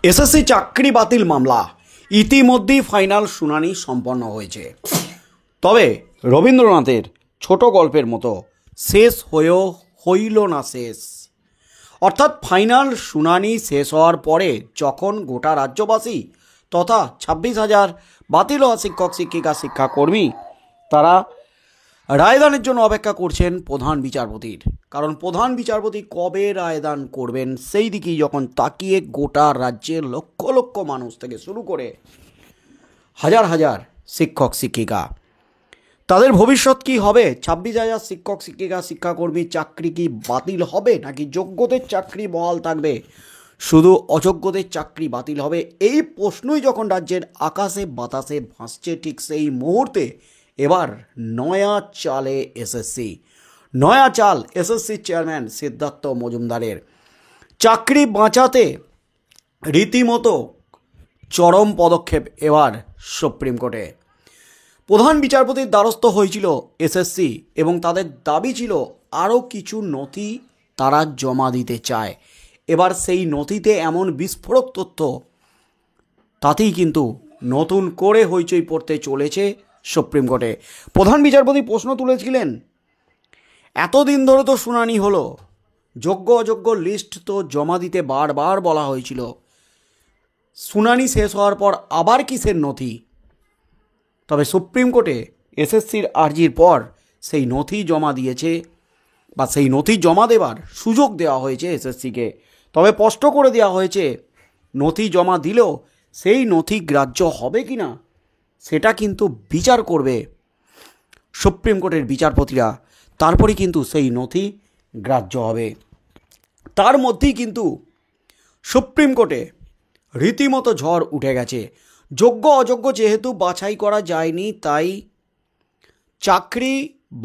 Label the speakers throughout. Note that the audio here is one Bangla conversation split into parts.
Speaker 1: এসএসসি চাকরি বাতিল মামলা ইতিমধ্যেই ফাইনাল শুনানি সম্পন্ন হয়েছে। তবে রবীন্দ্রনাথের ছোট গল্পের মতো শেষ হয়েও হইল না শেষ। অর্থাৎ ফাইনাল শুনানি শেষ হওয়ার পরে যখন গোটা রাজ্যবাসী তথা 26,000 বাতিল হওয়া শিক্ষক শিক্ষিকা শিক্ষাকর্মী তারা রায়দানের জন্য অপেক্ষা করছেন প্রধান বিচারপতির। কারণ প্রধান বিচারপতি কবে রায়দান করবেন সেই দিকেই যখন তাকিয়ে গোটা রাজ্যের লক্ষ লক্ষ মানুষ থেকে শুরু করে হাজার হাজার শিক্ষক শিক্ষিকা, তাদের ভবিষ্যৎ কি হবে? 26,000 শিক্ষক শিক্ষিকা শিক্ষাকর্মী চাকরি কি বাতিল হবে, নাকি যোগ্যদের চাকরি বহাল থাকবে, শুধু অযোগ্যদের চাকরি বাতিল হবে? এই প্রশ্নই যখন রাজ্যের আকাশে বাতাসে ভাসছে, ঠিক সেই মুহূর্তে এবার নয়া চালে এসএসসি, নয়া চাল এসএসসি চেয়ারম্যান সিদ্ধার্থ মজুমদারের। চাকরি বাঁচাতে রীতিমতো চরম পদক্ষেপ এবার সুপ্রিম কোর্টে। প্রধান বিচারপতির দ্বারস্থ হয়েছিল এসএসসি এবং তাদের দাবি ছিল আরও কিছু নথি তারা জমা দিতে চায়। এবার সেই নথিতে এমন বিস্ফোরক তথ্য, তাতেই কিন্তু নতুন করে হইচই পড়তে চলেছে সুপ্রিম কোর্টে। প্রধান বিচারপতি প্রশ্ন তুলেছিলেন, এতদিন ধরে তো শুনানি হলো, যোগ্য অযোগ্য লিস্ট তো জমা দিতে বারবার বলা হয়েছিল, শুনানি শেষ হওয়ার পর আবার কিসের নথি? তবে সুপ্রিম কোর্টে এসএসসির আর্জির পর সেই নথি জমা দিয়েছে বা সেই নথি জমা দেবার সুযোগ দেওয়া হয়েছে এসএসসিকে। তবে স্পষ্ট করে দেওয়া হয়েছে নথি জমা দিলেও সেই নথি গ্রাহ্য হবে কি না সেটা কিন্তু বিচার করবে সুপ্রিম কোর্টের বিচারপতিরা, তারপরে কিন্তু সেই নথি গ্রাহ্য হবে। তার মধ্যেই কিন্তু সুপ্রিম কোর্টে রীতিমতো ঝড় উঠে গেছে। যোগ্য অযোগ্য যেহেতু বাছাই করা যায়নি, তাই চাকরি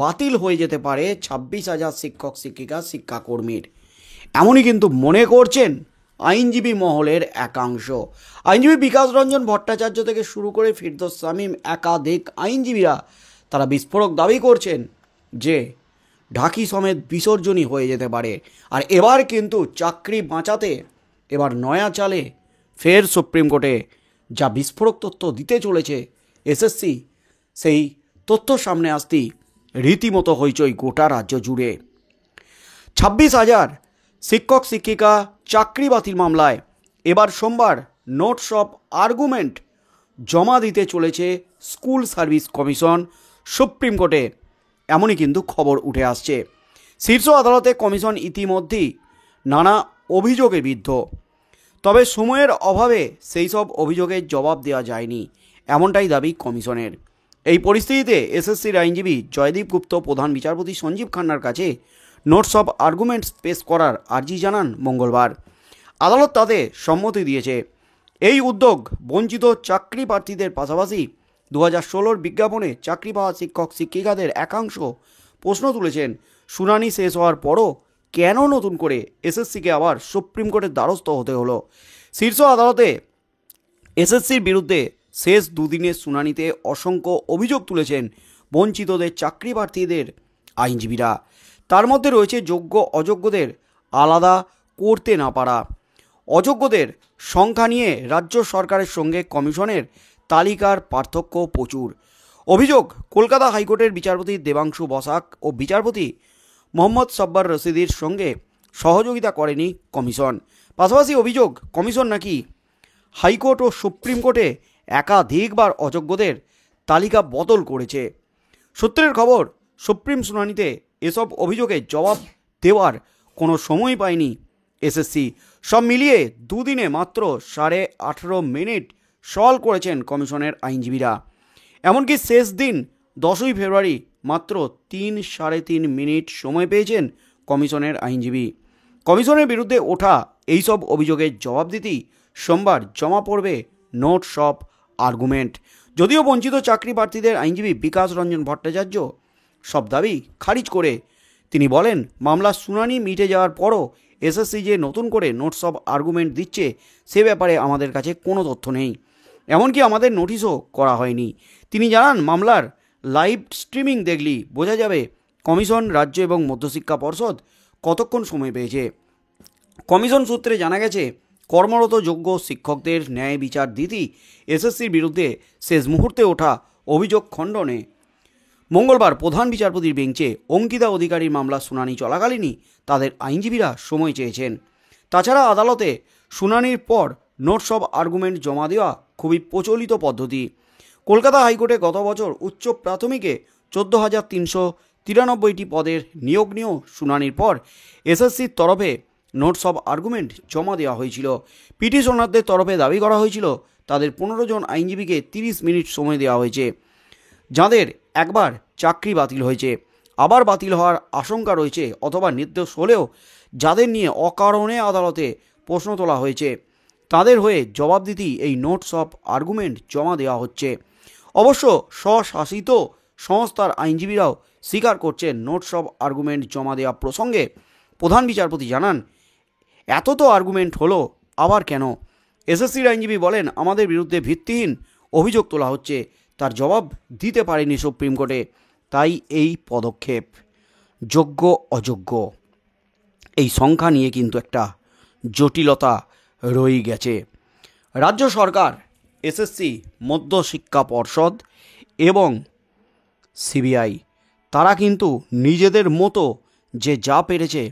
Speaker 1: বাতিল হয়ে যেতে পারে 26,000 শিক্ষক শিক্ষিকা শিক্ষাকর্মীর, এমনই কিন্তু মনে করছেন আইনজীবী মহলের একাংশ। আইনজীবী বিকাশ রঞ্জন ভট্টাচার্য থেকে শুরু করে ফিরদৌস শামীম, একাধিক আইনজীবীরা তারা বিস্ফোরক দাবি করছেন যে ঢাকি সমেত বিসর্জনই হয়ে যেতে পারে। আর এবার কিন্তু চাকরি বাঁচাতে এবার নয়া চালে ফের সুপ্রিম কোর্টে যা বিস্ফোরক তথ্য দিতে চলেছে এসএসসি, সেই তথ্য সামনে আসতেই রীতিমতো হইচই গোটা রাজ্য জুড়ে। 26,000 শিক্ষক শিক্ষিকা চাকরি বাতিল মামলায় এবার সোমবার নোটস অফ আর্গুমেন্ট জমা দিতে চলেছে স্কুল সার্ভিস কমিশন সুপ্রিম কোর্টে, এমনই কিন্তু খবর উঠে আসছে। শীর্ষ আদালতে কমিশন ইতিমধ্যেই নানা অভিযোগে বিদ্ধ, তবে সময়ের অভাবে সেই সব অভিযোগের জবাব দেওয়া যায়নি, এমনটাই দাবি কমিশনের। এই পরিস্থিতিতে এসএসসির আইনজীবী জয়দীপ গুপ্ত প্রধান বিচারপতি সঞ্জীব খান্নার কাছে নোটস অফ আর্গুমেন্টস পেশ করার আর্জি জানান মঙ্গলবার। আদালত তাতে সম্মতি দিয়েছে। এই উদ্যোগ বঞ্চিত চাকরি প্রার্থীদের পাশাপাশি 2016 বিজ্ঞাপনে চাকরি পাওয়া শিক্ষক শিক্ষিকাদের একাংশ প্রশ্ন তুলেছেন, শুনানি শেষ হওয়ার পরও কেন নতুন করে এসএসসিকে আবার সুপ্রিম কোর্টের দ্বারস্থ হতে হলো? শীর্ষ আদালতে এসএসসির বিরুদ্ধে শেষ দুদিনের শুনানিতে অসংখ্য অভিযোগ তুলেছেন বঞ্চিতদের চাকরি প্রার্থীদের আইনজীবীরা। তার মধ্যে রয়েছে যোগ্য অযোগ্যদের আলাদা করতে না পারা, অযোগ্যদের সংখ্যা নিয়ে রাজ্য সরকারের সঙ্গে কমিশনের তালিকার পার্থক্য প্রচুর। অভিযোগ, কলকাতা হাইকোর্টের বিচারপতি দেবাংশু বসাক ও বিচারপতি মোহাম্মদ সাব্বার রশিদির সঙ্গে সহযোগিতা করেনি কমিশন। পাশাপাশি অভিযোগ, কমিশন নাকি হাইকোর্ট ও সুপ্রিম কোর্টে একাধিকবার অযোগ্যদের তালিকা বদল করেছে। সূত্রের খবর, সুপ্রিম শুনানিতে এসব অভিযোগের জবাব দেওয়ার কোনো সময় পায়নি এসএসসি। সব মিলিয়ে দুদিনে মাত্র 18.5 মিনিট সলভ করেছেন কমিশনের আইনজীবীরা। এমনকি শেষ দিন 10ই ফেব্রুয়ারি মাত্র 3-3.5 মিনিট সময় পেয়েছেন কমিশনের আইনজীবী। কমিশনের বিরুদ্ধে ওঠা এইসব অভিযোগের জবাব দিতেই সোমবার জমা পড়বে নোটস অফ আর্গুমেন্ট। যদিও বঞ্চিত চাকরি প্রার্থীদের আইনজীবী বিকাশ রঞ্জন ভট্টাচার্য সব দাবি খারিজ করে তিনি বলেন, মামলার শুনানি মিটে যাওয়ার পরও এসএসসি যে নতুন করে নোটস অফ আর্গুমেন্ট দিচ্ছে সে ব্যাপারে আমাদের কাছে কোনো তথ্য নেই, এমনকি আমাদের নোটিশও করা হয়নি। তিনি জানান, মামলার লাইভ স্ট্রিমিং দেখলেই বোঝা যাবে কমিশন, রাজ্য এবং মধ্যশিক্ষা পর্ষদ কতক্ষণ সময় পেয়েছে। কমিশন সূত্রে জানা গেছে কর্মরত যোগ্য শিক্ষকদের ন্যায় বিচার দিতেই এসএসসির বিরুদ্ধে শেষ মুহূর্তে ওঠা অভিযোগ খণ্ডনে মঙ্গলবার প্রধান বিচারপতির বেঞ্চে অঙ্কিতা অধিকারীর মামলা শুনানি চলাকালীনই তাদের আইনজীবীরা সময় চেয়েছেন। তাছাড়া আদালতে শুনানির পর নোটস অব আর্গুমেন্ট জমা দেওয়া খুবই প্রচলিত পদ্ধতি। কলকাতা হাইকোর্টে গত বছর উচ্চ প্রাথমিকে 14,393টি পদের নিয়োগ নিয়েও শুনানির পর এসএসসির তরফে নোটস অব আর্গুমেন্ট জমা দেওয়া হয়েছিল। পিটিশনারদের তরফে দাবি করা হয়েছিল তাদের 15 জন আইনজীবীকে 30 মিনিট সময় দেওয়া হয়েছে, যাদের একবার চাকরি বাতিল হয়েছে, আবার বাতিল হওয়ার আশঙ্কা রয়েছে, অথবা নির্দোষ হলেও যাদের নিয়ে অকারণে আদালতে প্রশ্ন তোলা হয়েছে তাদের হয়ে জবাব দিতেই এই নোটস অফ আর্গুমেন্ট জমা দেওয়া হচ্ছে। অবশ্য স্বশাসিত সংস্থার আইনজীবীরাও স্বীকার করছেন নোটস অফ আর্গুমেন্ট জমা দেওয়া প্রসঙ্গে প্রধান বিচারপতি জানান, এত তো আর্গুমেন্ট হলো, আবার কেন? এসএসসির আইনজীবী বলেন, আমাদের বিরুদ্ধে ভিত্তিহীন অভিযোগ তোলা হচ্ছে, তার জবাব দিতে পারেনি সুপ্রিম কোর্টে, তাই এই পদক্ষেপ। যোগ্য অযোগ্য এই সংখ্যা নিয়ে কিন্তু একটা জটিলতা রয়ে গেছে। রাজ্য সরকার, এসএসসি, মধ্যশিক্ষা পর্ষদ এবং সিবিআই তারা কিন্তু নিজেদের মতো যে যা পেরেছে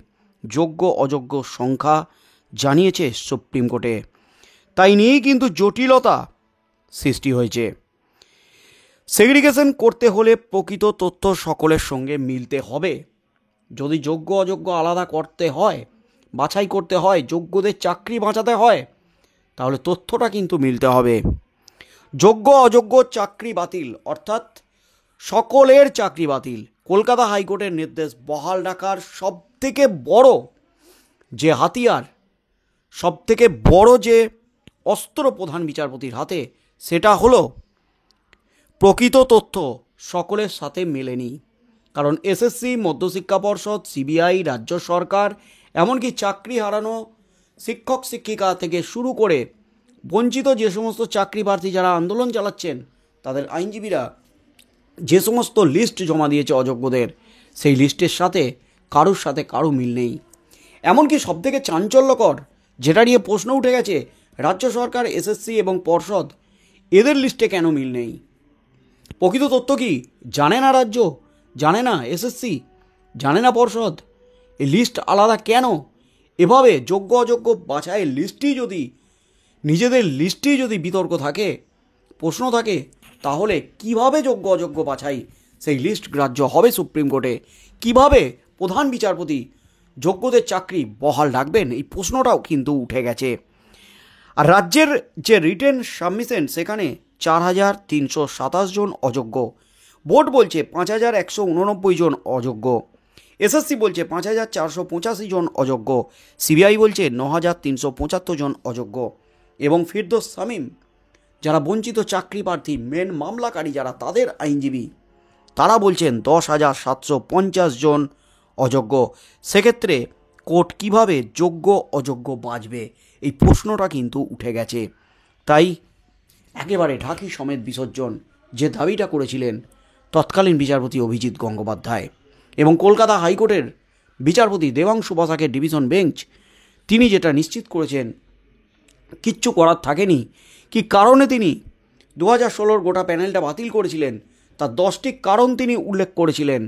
Speaker 1: যোগ্য অযোগ্য সংখ্যা জানিয়েছে সুপ্রিম কোর্টে, তাই নিয়েই কিন্তু জটিলতা সৃষ্টি হয়েছে। সেগ্রিগেশন করতে হলে প্রকৃত তথ্য সকলের সঙ্গে মিলতে হবে। যদি যোগ্য অযোগ্য আলাদা করতে হয়, বাছাই করতে হয়, যোগ্যদের চাকরি বাঁচাতে হয়, তাহলে তথ্যটা কিন্তু মিলতে হবে। যোগ্য অযোগ্য চাকরি বাতিল অর্থাৎ সকলের চাকরি বাতিল, কলকাতা হাইকোর্টের নির্দেশ বহাল রাখার সবথেকে বড় যে হাতিয়ার, সবথেকে বড় যে অস্ত্র প্রধান বিচারপতির হাতে, সেটা হলো প্রকৃত তথ্য সকলের সাথে মেলেনি। কারণ এসএসসি, মধ্যশিক্ষা পর্ষদ, সিবিআই, রাজ্য সরকার, এমনকি চাকরি হারানো শিক্ষক শিক্ষিকা থেকে শুরু করে বঞ্চিত যে সমস্ত চাকরি প্রার্থী যারা আন্দোলন চালাচ্ছেন, তাদের আইনজীবীরা যে সমস্ত লিস্ট জমা দিয়েছে অযোগ্যদের, সেই লিস্টের সাথে কারো মিল নেই। এমনকি সবথেকে চাঞ্চল্যকর যেটা নিয়ে প্রশ্ন উঠে গেছে, রাজ্য সরকার, এসএসসি এবং পর্ষদ, এদের লিস্টে কেন মিল নেই? প্রকৃত তথ্য কি জানে না রাজ্য, জানে না এসএসসি, জানে না পর্ষদ? এই লিস্ট আলাদা কেন? এভাবে যোগ্য অযোগ্য বাছাইয়ের লিস্টই যদি, নিজেদের লিস্টেই যদি বিতর্ক থাকে, প্রশ্ন থাকে, তাহলে কিভাবে যোগ্য অযোগ্য বাছাই সেই লিস্ট গ্রাহ্য হবে সুপ্রিম কোর্টে? কিভাবে প্রধান বিচারপতি যোগ্যদের চাকরি বহাল রাখবেন? এই প্রশ্নটাও কিন্তু উঠে গেছে। আর রাজ্যের যে রিটেন সাবমিশন, সেখানে 4,327 জন অযোগ্য, বোর্ড বলছে 5,189 জন অযোগ্য, এসএসসি বলছে 5,485 জন অযোগ্য, সিবিআই বলছে 9,375 জন অযোগ্য, এবং ফিরদৌস শামীম, যারা বঞ্চিত চাকরি প্রার্থী, মেন মামলাকারী যারা, তাদের আইনজীবী, তারা বলছেন 10,750 জন অযোগ্য। সেক্ষেত্রে কোর্ট কিভাবে যোগ্য অযোগ্য বাঁচবে, এই প্রশ্নটা কিন্তু উঠে গেছে। তাই একেবারে ঢাকি সমেত বিসর্জন যে দাবিটা করেছিলেন তৎকালীন বিচারপতি অভিজিৎ গঙ্গোপাধ্যায় এবং কলকাতা হাইকোর্টের বিচারপতি দেবাংশু বসাকের ডিভিশন বেঞ্চ, তিনি যেটা নিশ্চিত করেছেন, কিচ্ছু করার থাকেনি। কি কারণে তিনি 2016 গোটা প্যানেলটা বাতিল করেছিলেন, তার 10টি কারণ তিনি উল্লেখ করেছিলেন।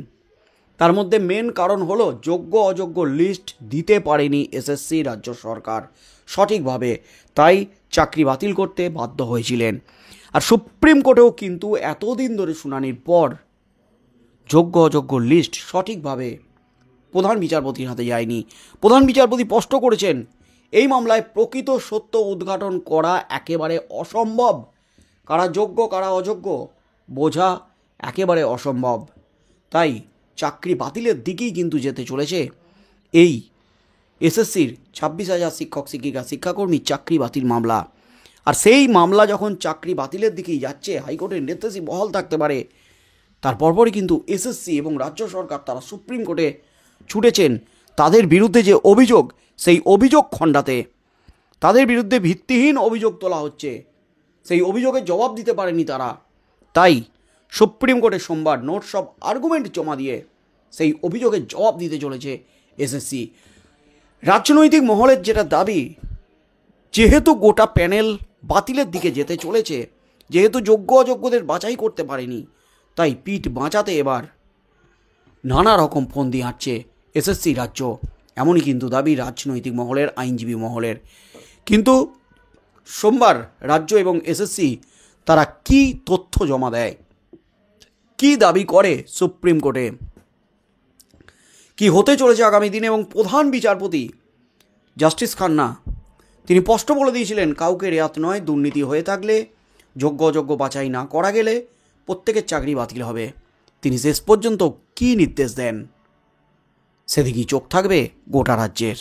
Speaker 1: তার মধ্যে মেন কারণ হলো যোগ্য অযোগ্য লিস্ট দিতে পারেনি এসএসসি, রাজ্য সরকার সঠিকভাবে, তাই চাকরি বাতিল করতে বাধ্য হয়েছিলেন। আর সুপ্রিম কোর্টেও কিন্তু এতদিন ধরে শুনানির পর যোগ্য অযোগ্য লিস্ট সঠিকভাবে প্রধান বিচারপতির হাতে যায়নি। প্রধান বিচারপতি স্পষ্ট করেছেন, এই মামলায় প্রকৃত সত্য উদ্ঘাটন করা একেবারে অসম্ভব। কারা যোগ্য কারা অযোগ্য বোঝা একেবারে অসম্ভব। তাই চাকরি বাতিলের দিকেই কিন্তু যেতে চলেছে এই এসএসসির 26,000 শিক্ষক শিক্ষিকা শিক্ষাকর্মী চাকরি বাতিল মামলা। আর সেই মামলা যখন চাকরি বাতিলের দিকেই যাচ্ছে, হাইকোর্টের নির্দেশই বহাল থাকতে পারে, তার পরপরই কিন্তু এসএসসি এবং রাজ্য সরকার তারা সুপ্রিম কোর্টে ছুটেছেন তাদের বিরুদ্ধে যে অভিযোগ, সেই অভিযোগ খণ্ডাতে। তাদের বিরুদ্ধে ভিত্তিহীন অভিযোগ তোলা হচ্ছে, সেই অভিযোগের জবাব দিতে পারেনি তারা। তাই সুপ্রিম কোর্টে সোমবার নোটস অব আর্গুমেন্ট জমা দিয়ে সেই অভিযোগের জবাব দিতে চলেছে এসএসসি। রাজনৈতিক মহলের যেটা দাবি, যেহেতু গোটা প্যানেল বাতিলের দিকে যেতে চলেছে, যেহেতু যোগ্য অযোগ্যদের বাছাই করতে পারেনি, তাই পিঠ বাঁচাতে এবার নানা রকম ফন্দি হাঁটছে এসএসসি রাজ্য। এমনই কিন্তু দাবি রাজনৈতিক মহলের, আইনজীবী মহলের। কিন্তু সোমবার রাজ্য এবং এসএসসি তারা কি তথ্য জমা দেয়, কি দাবি করে সুপ্রিম কোর্টে, কি হতে চলেছে আগামী দিনে, এবং প্রধান বিচারপতি জাস্টিস খান্না তিনি স্পষ্ট বলে দিয়েছিলেন কাউকে রেয়াত নয়, দুর্নীতি হয়ে থাকলে, যোগ্য অযোগ্য বাছাই না করা গেলে প্রত্যেকের চাকরি বাতিল হবে। তিনি শেষ পর্যন্ত কী নির্দেশ দেন সেদিকেই চোখ থাকবে গোটা রাজ্যের।